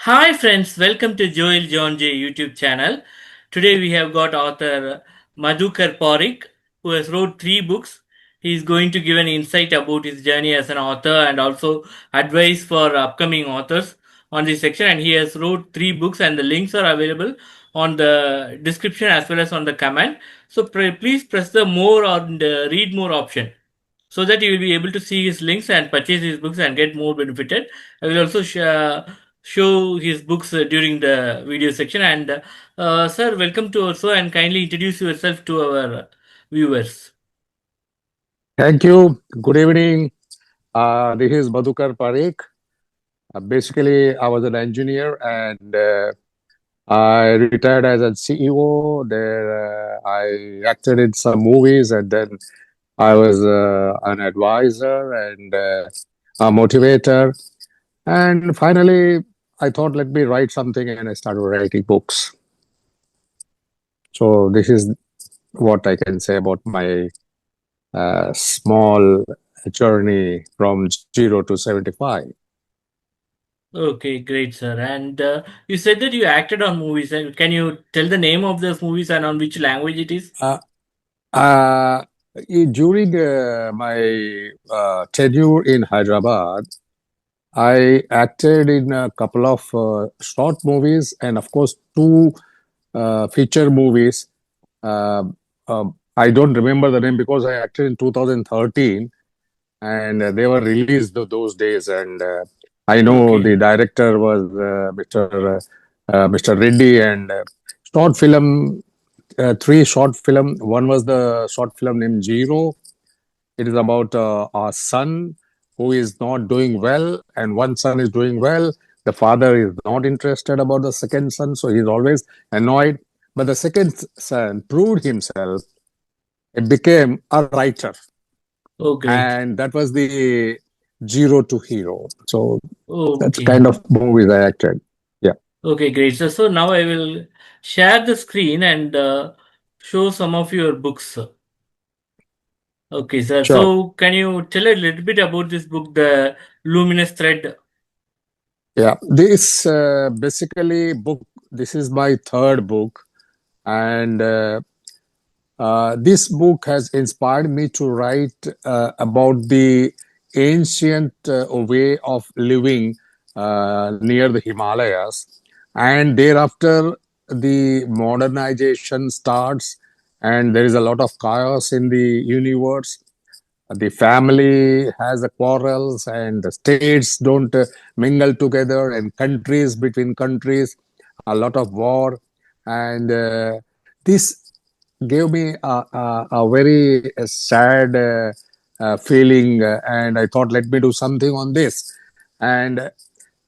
Hi friends, welcome to Joel John J YouTube channel. Today we have got author Madhukar Parikh who has wrote three books. He is going to give an insight about his journey as an author and also advice for upcoming authors on this section. And he has wrote three books and the links are available on the description as well as on the comment. So please press the more or the read more option so that you will be able to see his links and purchase his books and get more benefited. I will also show his books during the video section. And sir, welcome to our show and kindly introduce yourself to our viewers. Thank you. Good evening. This is Madhukar Parikh. Basically, I was an engineer and I retired as a CEO. There, I acted in some movies and then I was an advisor and a motivator. And finally, I thought, let me write something and I started writing books. So, this is what I can say about my small journey from 0 to 75. Okay, great, sir. And you said that you acted on movies. And can you tell the name of those movies and on which language it is? Uh, uh, During my tenure in Hyderabad, I acted in a couple of short movies and, of course, two feature movies. I don't remember the name because I acted in 2013 and they were released those days. And I know Okay. the director was Mr. Reddy and short film, three short film. One was the short film named Zero. It is about a son who is not doing well, and one son is doing well. The father is not interested about the second son, so he's always annoyed. But the second son proved himself. It became a writer, Oh, great. and that was the Zero to Hero. So that's the kind Okay. of movies I acted. Yeah, Okay, great. So now I will share the screen and show some of your books. Okay, sir. sure. So, can you tell a little bit about this book, The Luminous Thread? Yeah, this basically book. This is my third book, and this book has inspired me to write about the ancient way of living near the Himalayas. And thereafter, the modernization starts, and there is a lot of chaos in the universe. The family has the quarrels, and the states don't mingle together, and countries between countries, a lot of war. And this gave me a very sad feeling, and I thought, let me do something on this. And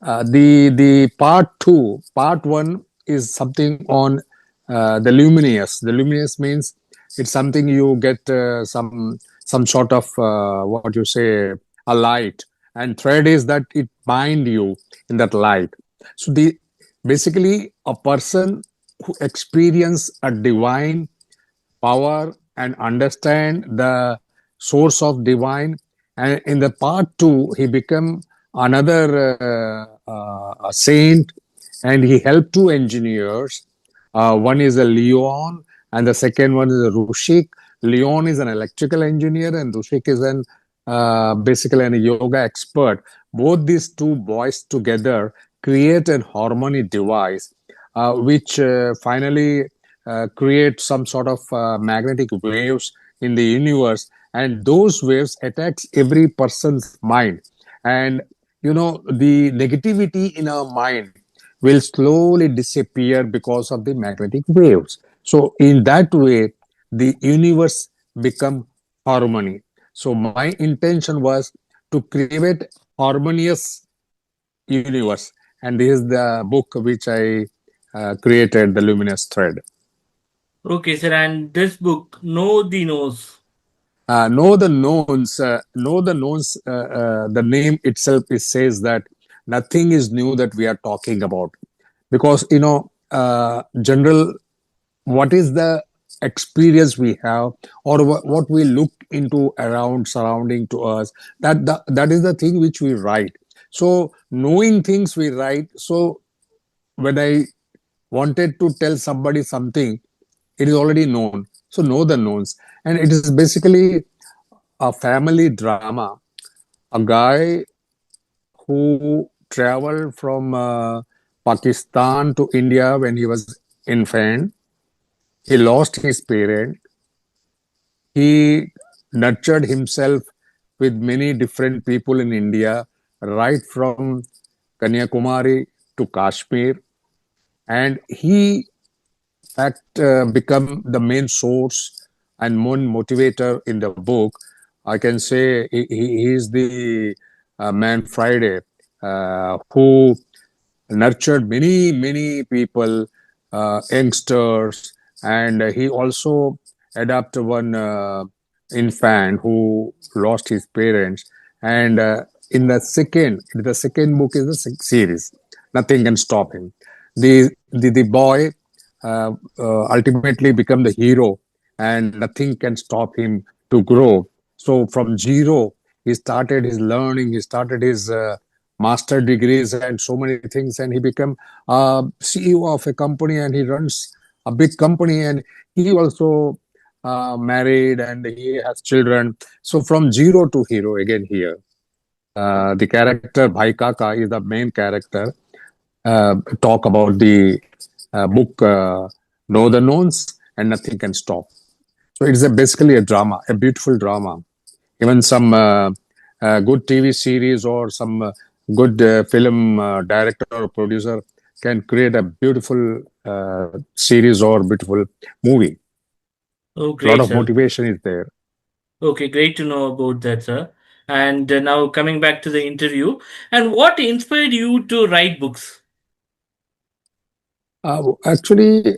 the part one is something on the luminous. The luminous means it's something you get some sort of what you say, a light, and thread is that it bind you in that light. So the basically a person who experience a divine power and understand the source of divine. And in the part two, he became another a saint, and he helped two engineers. One is a Leon, and the second one is a Rushik. Leon is an electrical engineer, and Rushik is an basically a yoga expert. Both these two boys together create an harmony device, which finally create some sort of magnetic waves in the universe, and those waves attacks every person's mind. And the negativity in our mind will slowly disappear because of the magnetic waves. So in that way, the universe become harmony. So my intention was to create harmonious universe, and this is the book which I created, the Luminous Thread. Okay, sir. And this book, Know the Nose. Know the knowns. The name itself is says that nothing is new that we are talking about, because general, what is the experience we have, or what we look into around surrounding to us, that is the thing which we write. So knowing things we write. So when I wanted to tell somebody something, it is already known. So know the knowns. And it is basically a family drama. A guy who traveled from Pakistan to India when he was infant. He lost his parent. He nurtured himself with many different people in India, right from Kanyakumari to Kashmir. And he fact become the main source and main motivator in the book. I can say he is the man Friday who nurtured many people, youngsters, and he also adopted one infant who lost his parents. And the second book is the series. Nothing can stop him. The boy ultimately become the hero, and nothing can stop him to grow. So from zero, he started his learning. He started his master degrees and so many things, and he became CEO of a company, and he runs a big company, and he also married and he has children. So from zero to hero again here. The character Bhai Kaka is the main character. Talk about the book Know the Knowns and Nothing Can Stop. So it's basically a drama, a beautiful drama. Even some good TV series or some good film director or producer can create a beautiful series or beautiful movie. Oh, A lot great, of sir. motivation is there. Okay, great to know about that, sir. And now coming back to the interview, and what inspired you to write books? Actually,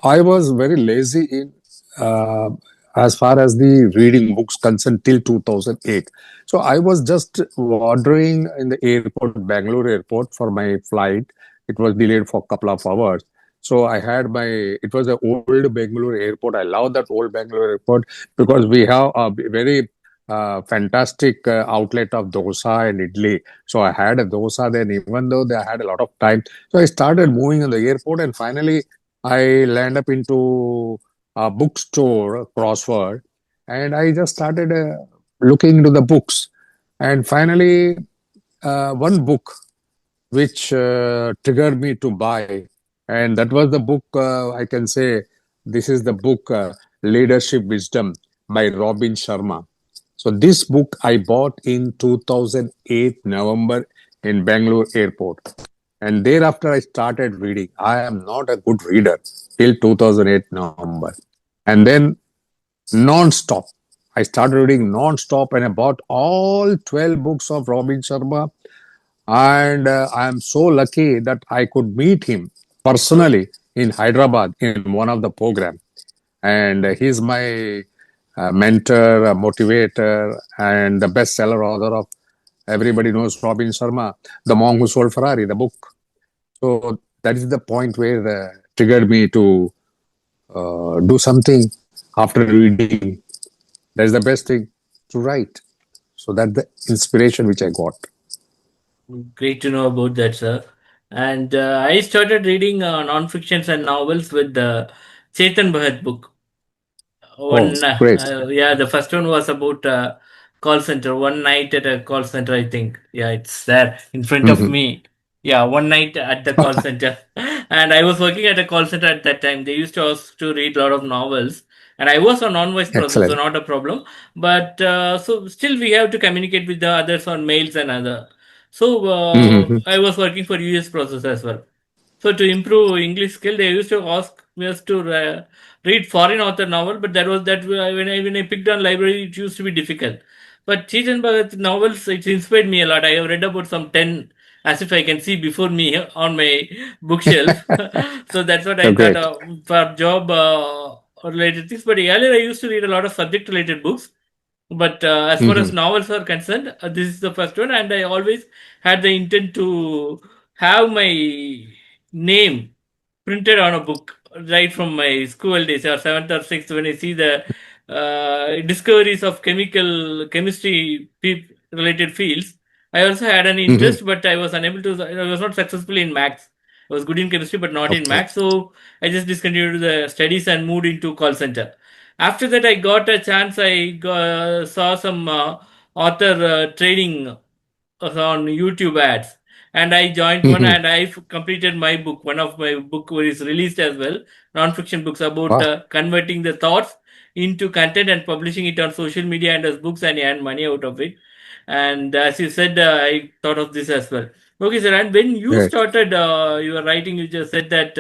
I was very lazy in uh, as far as the reading books concerned till 2008. So I was just wandering in the airport, Bangalore airport, for my flight. It was delayed for a couple of hours. So I had my, it was an old Bangalore airport. I love that old Bangalore airport because we have a very fantastic outlet of dosa and idli. So I had a dosa then, even though I had a lot of time. So I started moving in the airport, and finally I land up into a bookstore crossword, and I just started looking into the books. And finally, one book which triggered me to buy, and that was the book. I can say this is the book Leadership Wisdom by Robin Sharma. So this book I bought in 2008 November in Bangalore airport. And thereafter, I started reading. I am not a good reader till 2008 November. And then non-stop. I started reading non-stop, and I bought all 12 books of Robin Sharma. And I am so lucky that I could meet him personally in Hyderabad in one of the program. And he's my mentor, motivator, and the bestseller author of everybody knows Robin Sharma, The Monk Who Sold Ferrari, the book. So that is the point where triggered me to do something after reading. That is the best thing to write. So that's the inspiration which I got. Great to know about that, sir. And I started reading non-fictions and novels with the Chetan Bhagat book. Oh, One, great. yeah, the first one was about call center. One night at a call center, I think. Yeah, it's there in front of Mhm. me. Yeah, one night at the call center, and I was working at a call center at that time. They used to ask to read a lot of novels, and I was on non-voice process, so Excellent. not a problem. But so still, we have to communicate with the others on mails and other. So Mhm. I was working for US process as well. So to improve English skill, they used to ask us to read foreign author novel, but that was that when I picked on library, it used to be difficult. But Chetan Bhagat novels, it inspired me a lot. I have read about some 10 as if I can see before me on my bookshelf. So that's what Oh, I thought great. for job related things. But earlier I used to read a lot of subject related books. But as far as Mhm. novels are concerned, this is the first one, and I always had the intent to have my name printed on a book right from my school days or seventh or sixth when I see the discoveries of chemistry related fields. I also had an Mhm. interest, but I was unable to. I was not successful in maths. I was good in chemistry, but not in Okay. math. So I just discontinued the studies and moved into call center. After that, I got a chance. Saw some author training on YouTube ads, and I joined one, Mhm. and I completed my book. One of my book is released as well, non-fiction books about Wow. converting the thoughts into content and publishing it on social media and as books and earn money out of it. And as you said, I thought of this as well. Okay, sir. And when you Great. started your writing, you just said that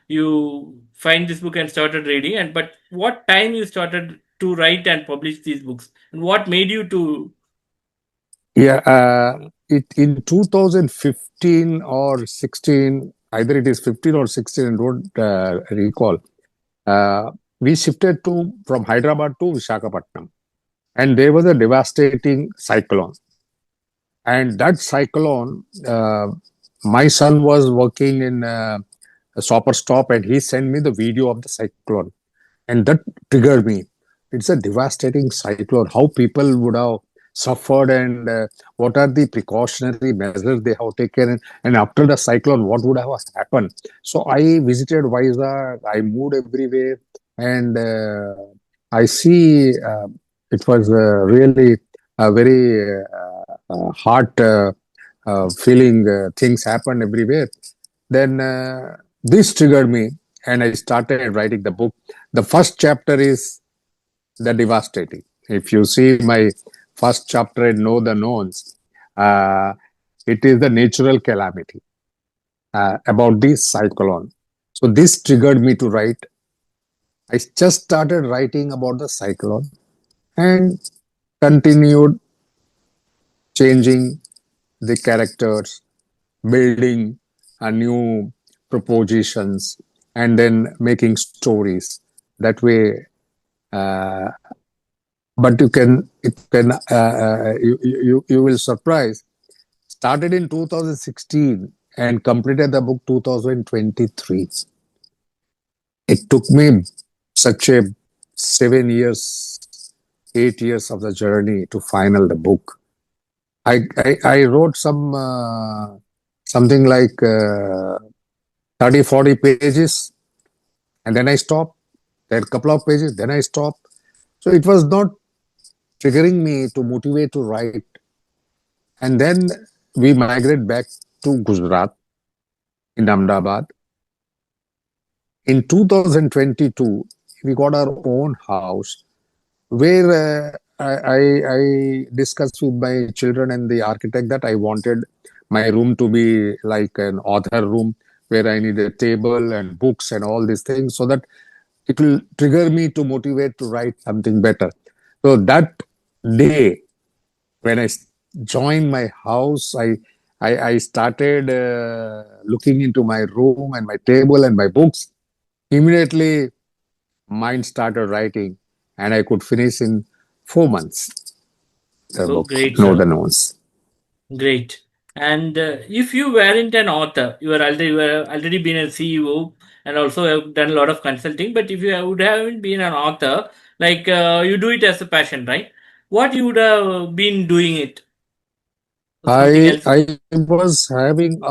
you find this book and started reading. And but what time you started to write and publish these books, and what made you to? Yeah. It in 2015 or 16, either it is 15 or 16, I don't recall. Uh, we shifted to from Hyderabad to Visakhapatnam, and there was a devastating cyclone. And that cyclone, my son was working in a shopper stop, and he sent me the video of the cyclone, and that triggered me. It's a devastating cyclone. How people would have suffered, and what are the precautionary measures they have taken, and after the cyclone, what would have happened? So I visited Vizag. I moved everywhere, and I see it was really a very heart feeling. Things happened everywhere. Then this triggered me, and I started writing the book. The first chapter is the devastating. If you see my first chapter in Know the Knowns, uh, it is the natural calamity about the cyclone. So this triggered me to write. I just started writing about the cyclone and continued changing the characters, building a new propositions, and then making stories. That way, uh, but you will surprise. Started in 2016 and completed the book 2023. It took me such a 7 years, 8 years of the journey to final the book. I wrote something like 30, 40 pages, and then I stopped. Then a couple of pages, then I stopped. So it was not triggering me to motivate to write. And then we migrate back to Gujarat in Ahmedabad. In 2022, we got our own house where I discussed with my children and the architect that I wanted my room to be like an author room where I need a table and books and all these things so that it will trigger me to motivate to write something better. So that day when I joined my house, I started looking into my room and my table and my books. Immediately, mind started writing, and I could finish in 4 months the Oh, book, great, Know the sir. Knowns. Great. And if you weren't an author, you were already been a CEO and also have done a lot of consulting. But if you would have been an author, like you do it as a passion, right? What you would have been doing it or something else? I was having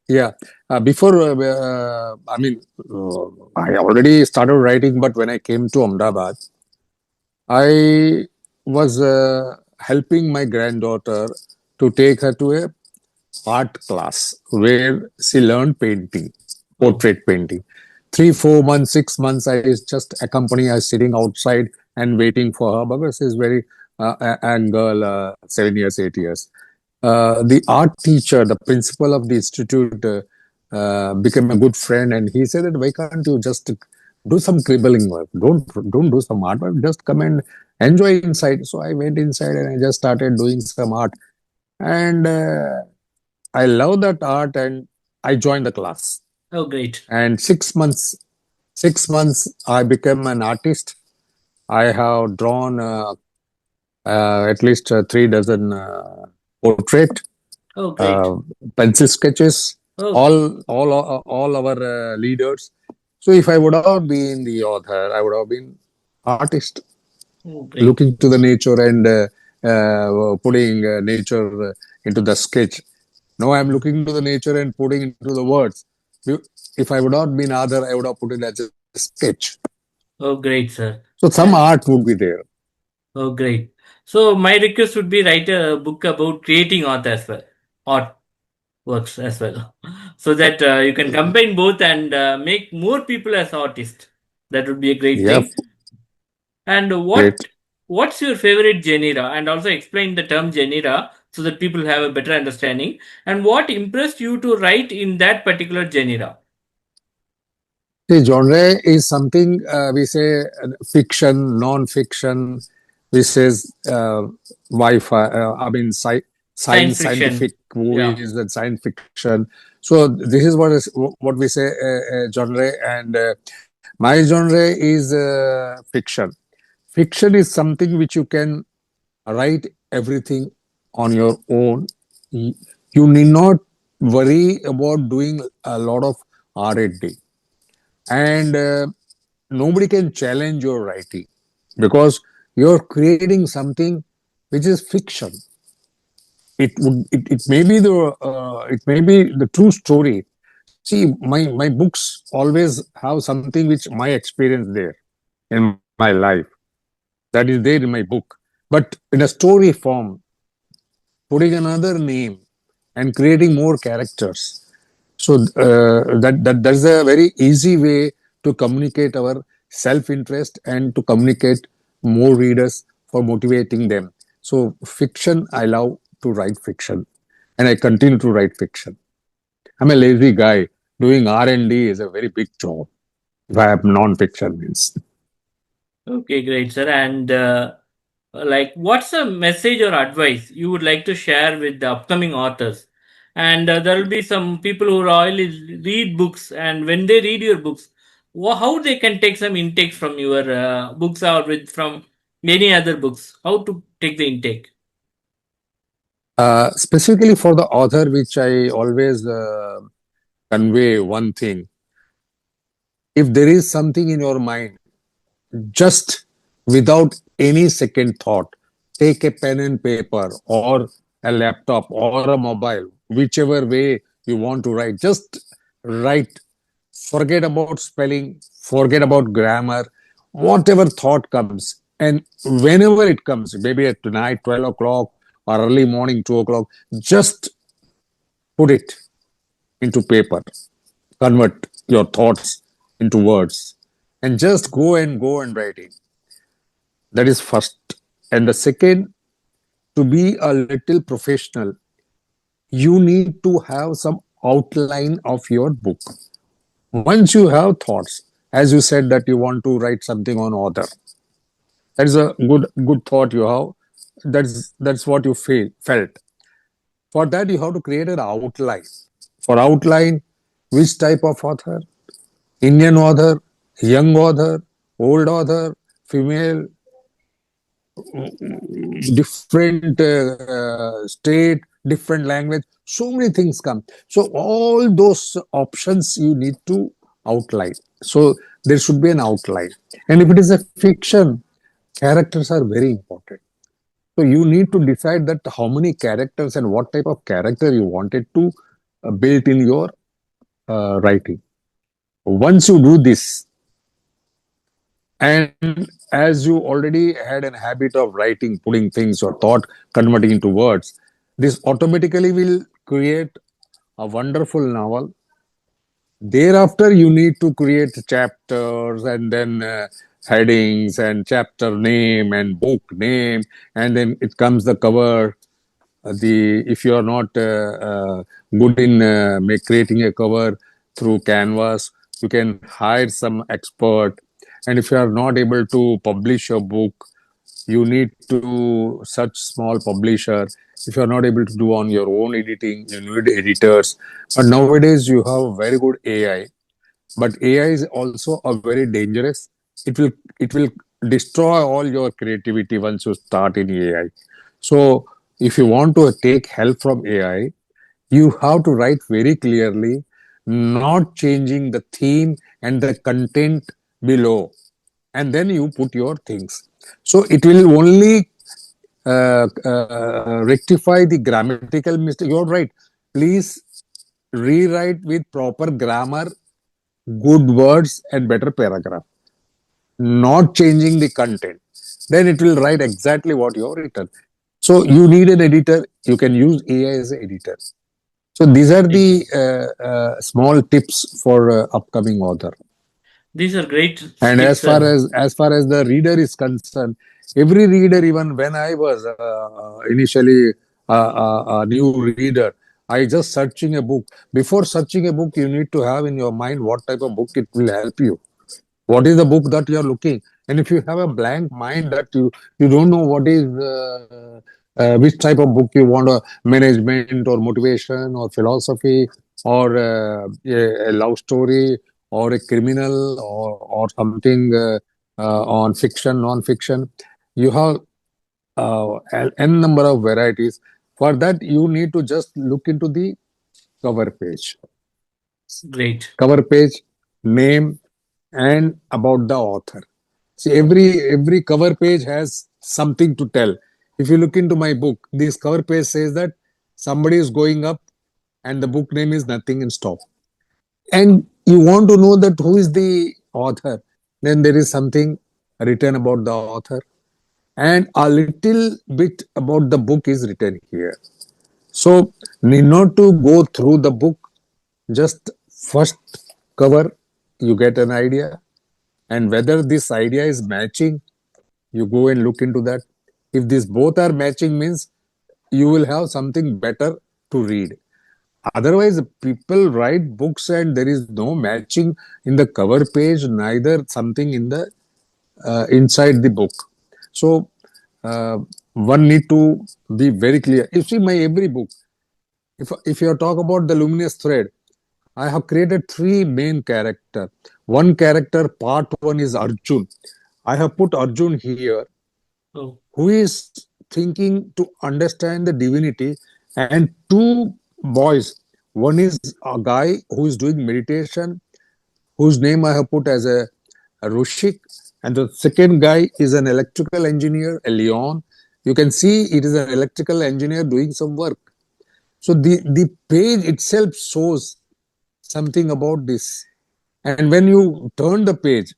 yeah before I mean I already started writing, but when I came to Ahmedabad, I was helping my granddaughter to take her to a art class where she learned painting, Oh, portrait painting. 3, 4 months, 6 months, I just accompany her sitting outside and waiting for her because she's very young girl, 7 years, 8 years. The art teacher, the principal of the institute, became a good friend, and he said that why can't you just do some cribbling work? Don't do some art, but just come and enjoy inside. So I went inside and I just started doing some art, and I love that art, and I joined the class. oh, great. And 6 months, 6 months, I became an artist. I have drawn at least 3 dozen portrait, Oh, great. uh, pencil sketches, Oh, all our leaders. So if I would have been the author, I would have been artist, oh, great. looking to the nature and putting nature into the sketch. Now I'm looking to the nature and putting into the words If I would not been author, I would have put it as a sketch. Oh, great, sir. So some And art would be there. oh, great. So my request would be write a book about creating art as well, art works as well, so that you can combine both and make more people as artists. That would be a great Yeah, thing. And great. what's your favorite genre? And also explain the term genre so that people have a better understanding. And what impressed you to write in that particular genre? The genre is something we say fiction, non-fiction. We says Wi-Fi. I mean, Science science, fiction. scientific Yeah. movies and science fiction. So this is what we say genre, and my genre is fiction. Fiction is something which you can write everything on your own. You need not worry about doing a lot of R&D, and nobody can challenge your writing because you're creating something which is fiction. It may be the true story. See, my books always have something which my experience there in my life, that is there in my book, but in a story form, putting another name and creating more characters. So that's a very easy way to communicate our self-interest and to communicate more readers for motivating them. So fiction, I love to write fiction, and I continue to write fiction. I'm a lazy guy. Doing R&D is a very big job. If I have non-fiction means. Okay, great, sir. And like, what's a message or advice you would like to share with the upcoming authors? And there will be some people who really read books, and when they read your books, how they can take some intake from your books or with from many other books? How to take the intake? Specifically for the author, which I always convey one thing: if there is something in your mind, just without any second thought, take a pen and paper or a laptop or a mobile, whichever way you want to write. Just write. Forget about spelling, forget about grammar, whatever thought comes. And whenever it comes, maybe at night, 12 o'clock, or early morning, 2 o'clock, just put it into paper. Convert your thoughts into words and just go and write it. That is first. And the second, to be a little professional, you need to have some outline of your book. Once you have thoughts, as you said that you want to write something on author, that is a good thought you have. That's what you felt. For that, you have to create an outline. For outline, which type of author? Indian author, young author, old author, female, different state, different language. So many things come. So all those options you need to outline. So there should be an outline. And if it is a fiction, characters are very important. So you need to decide that how many characters and what type of character you wanted to build in your writing. Once you do this, and as you already had an habit of writing, putting things or thought, converting into words, this automatically will create a wonderful novel. Thereafter, you need to create chapters and then headings and chapter name and book name, and then it comes the cover. The if you are not good in creating a cover through Canvas, you can hire some expert. And if you are not able to publish your book, you need to search small publisher. If you are not able to do on your own editing, you need editors. But nowadays you have very good AI, but AI is also a very dangerous. It will destroy all your creativity once you start in AI. So if you want to take help from AI, you have to write very clearly, not changing the theme and the content below, and then you put your things. So it will only rectify the grammatical mistake. You're right. Please rewrite with proper grammar, good words, and better paragraph, not changing the content. Then it will write exactly what you have written. So you need an editor. You can use AI as an editor. So these are Thank the you. small tips for upcoming author. These are great And tips, sir. as far as the reader is concerned, every reader, even when I was initially a new reader, I just searching a book. Before searching a book, you need to have in your mind what type of book it will help you. What is the book that you are looking? And if you have a blank mind that you don't know what is which type of book you want, management or motivation or philosophy or a love story or a criminal or something on fiction, non-fiction, you have n number of varieties. For that, you need to just look into the cover page. Great. Cover page, name, and about the author. See, every cover page has something to tell. If you look into my book, this cover page says that somebody is going up, and the book name is Nothing in Stop. And you want to know that who is the author, then there is something written about the author, and a little bit about the book is written here. So, need not to go through the book, just first cover, you get an idea, and whether this idea is matching, you go and look into that. If these both are matching, means you will have something better to read. Otherwise, people write books and there is no matching in the cover page, neither something in the inside the book. So uh, one need to be very clear. You see, my every book, if you talk about the luminous thread, I have created three main character. One character, part one, is Arjun. I have put Arjun here, Oh, who is thinking to understand the divinity, and two boys. One is a guy who is doing meditation, whose name I have put as a Rushik, and the second guy is an electrical engineer, a Leon. You can see it is an electrical engineer doing some work. So the page itself shows something about this. And when you turn the page,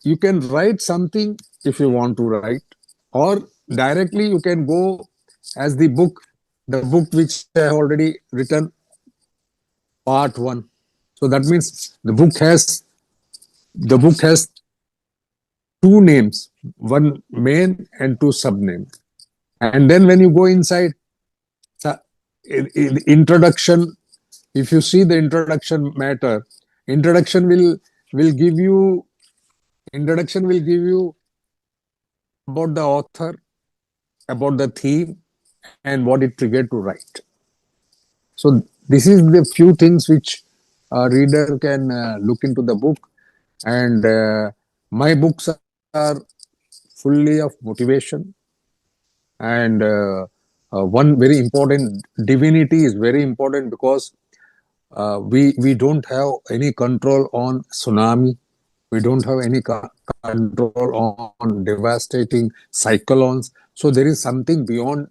you can write something if you want to write, or directly you can go as the book which I have already written, part one. So that means the book has two names, one main and two sub names. And then when you go inside, in introduction, if you see the introduction matter, introduction will give you introduction will give you about the author, about the theme, and what it triggered to write. So this is the few things which a reader can look into the book. And my books are fully of motivation, and one very important, divinity is very important, because we don't have any control on tsunami. We don't have any control on devastating cyclones. So there is something beyond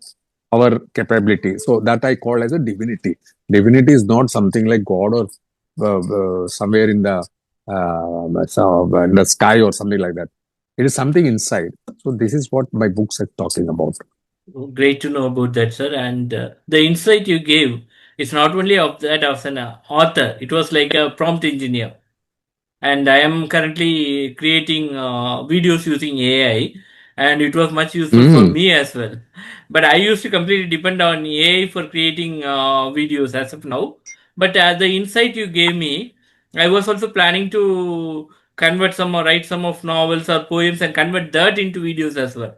our capability. So that I call as a divinity. Divinity is not something like God or somewhere in the sky or something like that. It is something inside. So this is what my books are talking about. great to know about that, sir. And the insight you gave is not only of that of an author, it was like a prompt engineer. And I am currently creating videos using AI, and it was much useful for Mm. me as well. But I used to completely depend on AI for creating videos as of now. But the insight you gave me, I was also planning to convert some or write some of novels or poems and convert that into videos as well.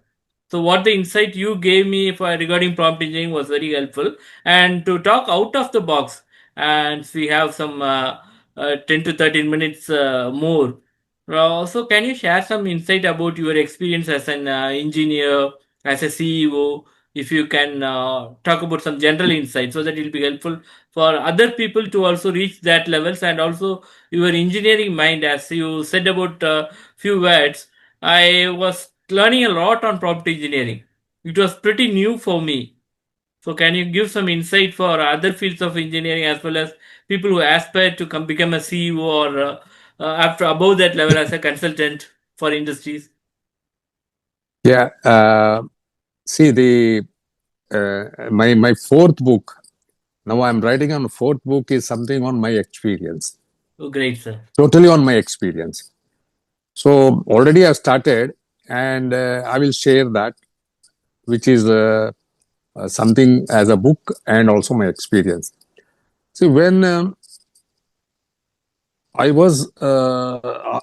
So what the insight you gave me for regarding prompt engineering was very helpful. And to talk out of the box, and we have some 10 to 13 minutes more. So, can you share some insight about your experience as an engineer, as a CEO? If you can talk about some general insight, so that it will be helpful for other people to also reach that levels, and also your engineering mind, as you said about few words. I was learning a lot on prompt engineering. It was pretty new for me. So, can you give some insight for other fields of engineering as well as people who aspire to become a CEO or after above that level as a consultant for industries? Yeah. See, the my fourth book. Now I'm writing on fourth book is something on my experience, Oh, great, sir. totally on my experience. So already I've started, and I will share that, which is something as a book and also my experience. See, when I was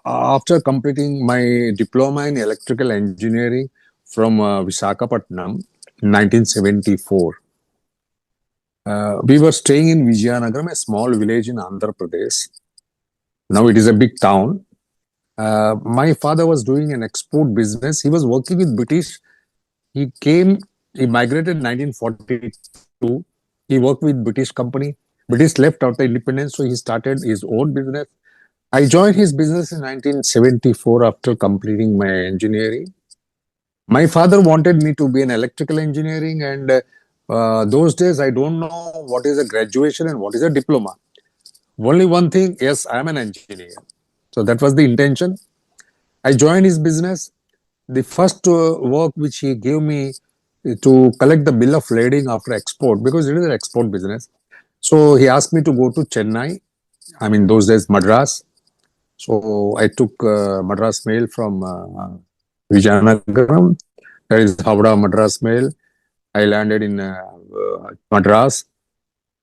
after completing my diploma in electrical engineering from Visakhapatnam in 1974. We were staying in Vijayanagaram, a small village in Andhra Pradesh. Now it is a big town. My father was doing an export business. He was working with British. He came, he migrated in 1942. He worked with British company. British left after independence, so he started his own business. I joined his business in 1974 after completing my engineering. My father wanted me to be an electrical engineering, and those days I don't know what is a graduation and what is a diploma. Only one thing, yes, I am an engineer. So that was the intention. I joined his business. The first work which he gave me to collect the bill of lading after export, because it is an export business. So he asked me to go to Chennai. I mean, those days, Madras. So I took Madras mail from Vijayanagaram. That is Howrah Madras mail. I landed in Madras.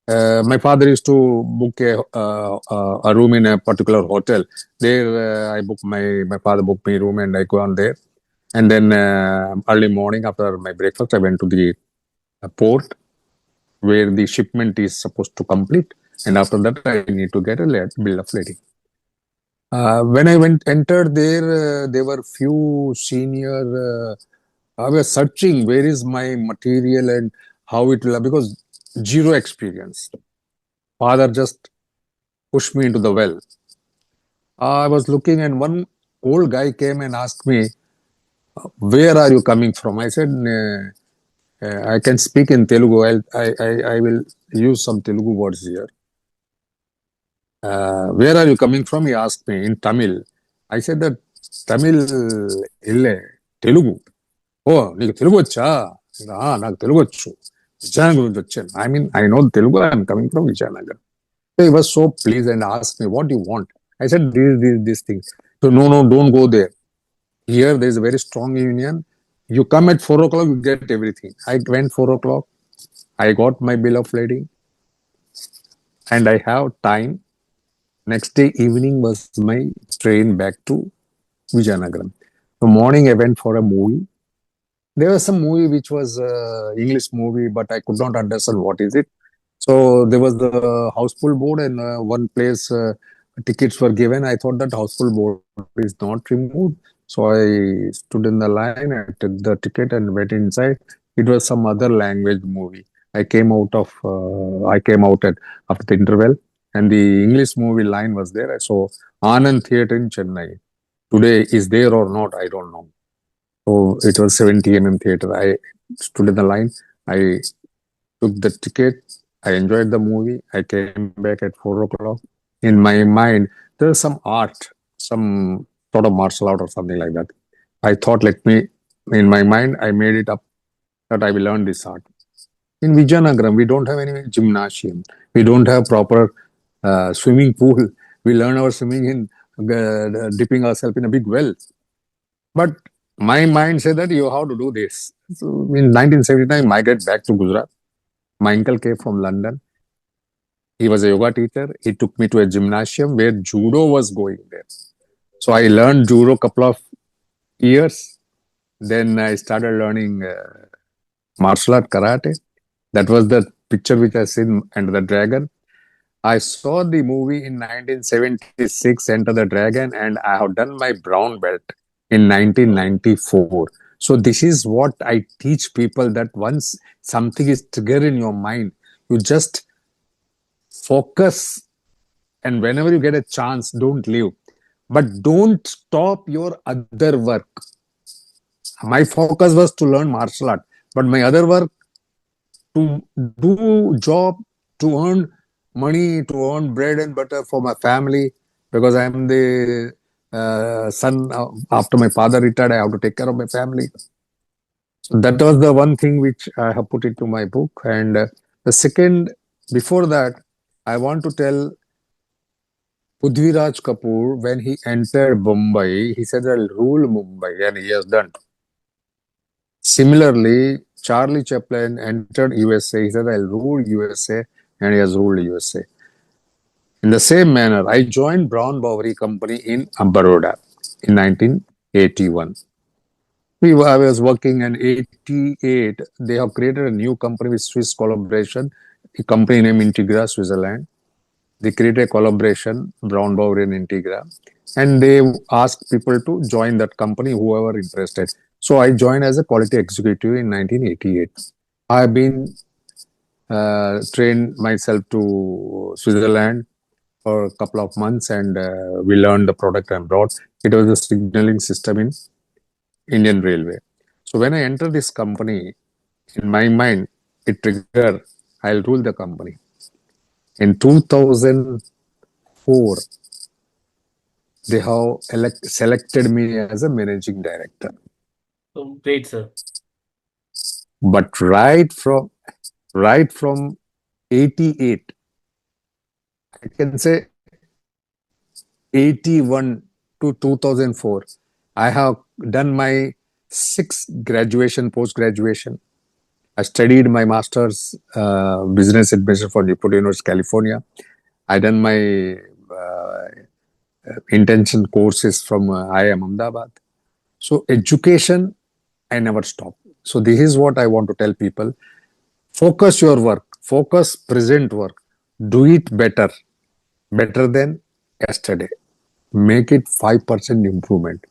My father used to book a room in a particular hotel. There, I book my father booked me a room, and I go on there. And then early morning after my breakfast, I went to the port where the shipment is supposed to complete. And after that, I need to get a bill of lading. When I went entered there, there were few senior. I was searching where is my material and how it will, because zero experience. Father just pushed me into the well. I was looking, and one old guy came and asked me, "Where are you coming from?" I said, "I can speak in Telugu. I will use some Telugu words here." Where are you coming from? He asked me in Tamil. I said that Tamil ille Telugu. Oh, నీకు తెలుగు వచ్చా? నాకు తెలుగు వచ్చు. విజయనగరం నుంచి వచ్చాను. I mean, I know Telugu. I'm coming from Vijayanagar. So he was so pleased and asked me, "What do you want?" I said, "These things." So, no, no, don't go there. Here, there is a very strong union. You come at 4 o'clock, you get everything. I went 4 o'clock. I got my bill of lading, and I have time. Next day evening was my train back to Vijayanagaram. The morning, I went for a movie. There was some movie which was English movie, but I could not understand what is it. So there was the houseful board, and one place tickets were given. I thought that houseful board is not removed. So I stood in the line, I took the ticket and went inside. It was some other language movie. I came out at after the interval, and the English movie line was there. I saw Anand Theatre in Chennai. Today is there or not, I don't know. So it was 70 theater. I stood in the line. I took the ticket. I enjoyed the movie. I came back at 4 o'clock. In my mind, there's some art, some sort of martial art or something like that. I thought, in my mind, I made it up that I will learn this art. In Vijayanagaram, we don't have any gymnasium. We don't have proper swimming pool. We learn our swimming in dipping ourselves in a big well. But my mind said that you have to do this. So in 1979, I migrated back to Gujarat. My uncle came from London. He was a yoga teacher. He took me to a gymnasium where judo was going there. So I learned judo couple of years. Then I started learning martial art karate. That was the picture which I seen Enter the Dragon. I saw the movie in 1976, Enter the Dragon, and I have done my brown belt in 1994. So this is what I teach people, that once something is triggered in your mind, you just focus, and whenever you get a chance, don't leave. But don't stop your other work. My focus was to learn martial art, but my other work to do job, to earn money, to earn bread and butter for my family, because I am the son. After my father retired, I have to take care of my family. So that was the one thing which I have put into my book. And the second, before that, I want to tell Prithviraj Kapoor, when he entered Mumbai, he said, I'll rule Mumbai, and he has done. Similarly, Charlie Chaplin entered USA. He said, I'll rule USA, and he has ruled USA. In the same manner, I joined Brown Boveri Company in Baroda in 1981. I was working in 88. They have created a new company with Swiss collaboration, a company named Integra, Switzerland. They created a collaboration, Brown Boveri and Integra, and they asked people to join that company, whoever interested. So I joined as a quality executive in 1988. I've been trained myself to Switzerland for a couple of months, and we learned the product and brought. It was a signaling system in Indian Railway. So when I entered this company, in my mind, it triggered, I'll rule the company. In 2004, they have selected me as a managing director. Oh, great, sir. But right from 88, I can say 81 to 2004, I have done my sixth graduation, post graduation. I studied my master's business administration from Newport University, California. I done my intention courses from IIM Ahmedabad. So education, I never stop. So this is what I want to tell people. Focus your work. Focus present work. Do it better than yesterday. Make it 5% improvement.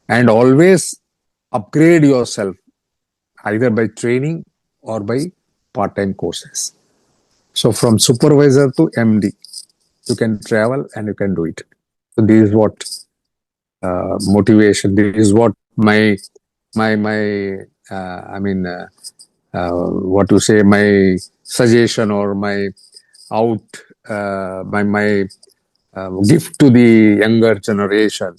And always upgrade yourself either by training or by part-time courses. So from supervisor to MD, you can travel and you can do it. So this is what motivation. This is what my what to say, my suggestion or my out my gift to the younger generation,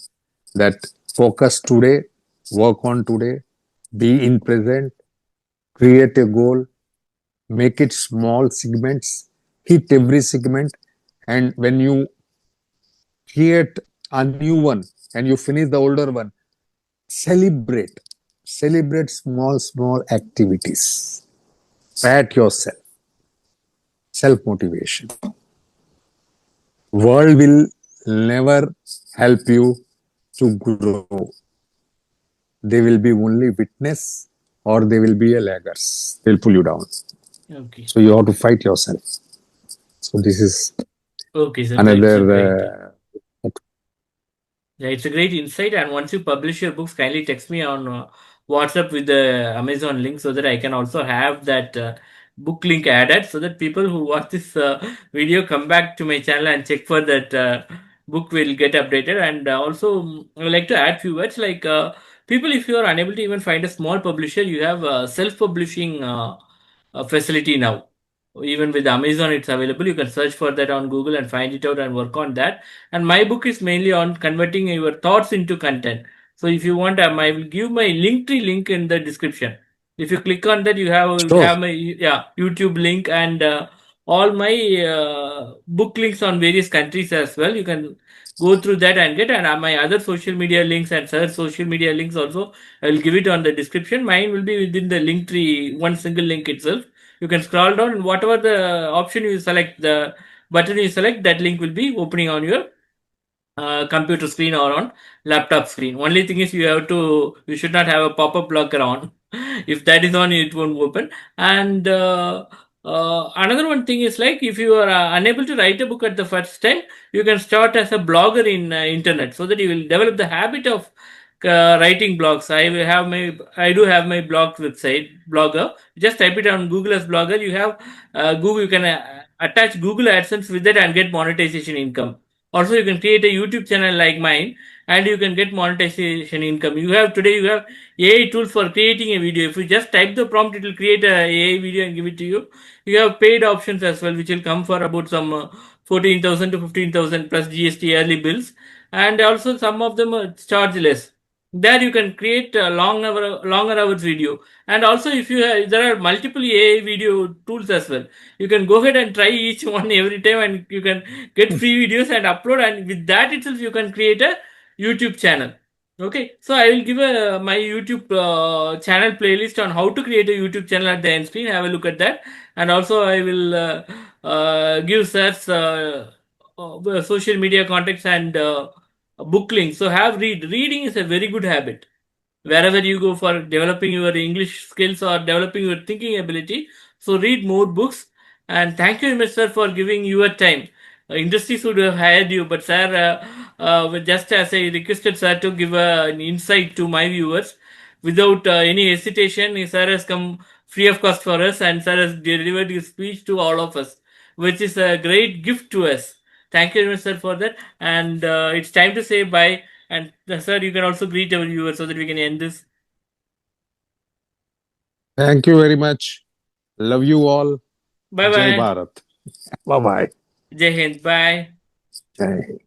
that focus today, work on today, be in present, create a goal, make it small segments, hit every segment, and when you create a new one and you finish the older one, celebrate small activities, pat yourself, self motivation. World will never help you to grow. They will be only witness, or they will be a laggers. They'll pull you down. Okay. So you have to fight yourself. So this is Okay, sir. It's a great. another Yeah, it's a great insight. And once you publish your books, kindly text me on WhatsApp with the Amazon link so that I can also have that book link added, so that people who watch this video come back to my channel and check for that book will get updated. And also, I would like to add few words like people, if you are unable to even find a small publisher, you have self-publishing facility now. Even with Amazon, it's available. You can search for that on Google and find it out and work on that. And my book is mainly on converting your thoughts into content. So if you want, I will give my Linktree link in the description. If you click on that, you sure. have my YouTube link and all my book links on various countries as well. You can go through that and get, and my other social media links and search social media links also. I will give it on the description. Mine will be within the Linktree, one single link itself. You can scroll down, and whatever the option you select, the button you select, that link will be opening on your computer screen or on laptop screen. Only thing is you should not have a pop-up blocker on. If that is on, it won't open. And another one thing is like, if you are unable to write a book at the first time, you can start as a blogger in internet, so that you will develop the habit of writing blogs. I do have my blog website, Blogger. Just type it on Google as Blogger. You have Google. You can attach Google AdSense with it and get monetization income. Also, you can create a YouTube channel like mine. and you can get monetization income. You have AI tools for creating a video. If you just type the prompt, it will create a AI video and give it to you. You have paid options as well, which will come for about some 14,000 to 15,000 plus GST early bills, and also some of them are charge less. There you can create a longer hours video, and also if you have, there are multiple AI video tools as well. You can go ahead and try each one every time, and you can get free videos and upload, and with that itself you can create a YouTube channel. Okay, so I will give my YouTube channel playlist on how to create a YouTube channel at the end screen. Have a look at that, and also I will give such social media contacts and book links. So have read. Reading is a very good habit wherever you go for developing your English skills or developing your thinking ability. So read more books. And thank you, Mr. for giving your time. Industry should have hired you, but sir, just as I requested sir to give an insight to my viewers, without any hesitation, sir has come free of cost for us, and sir has delivered his speech to all of us, which is a great gift to us. Thank you, very much, sir, for that. And it's time to say bye. And sir, you can also greet our viewers so that we can end this. Thank you very much. Love you all. Bye Jai bye. Bharat. Bye bye. Jai Hind. Bye. Jai Hind.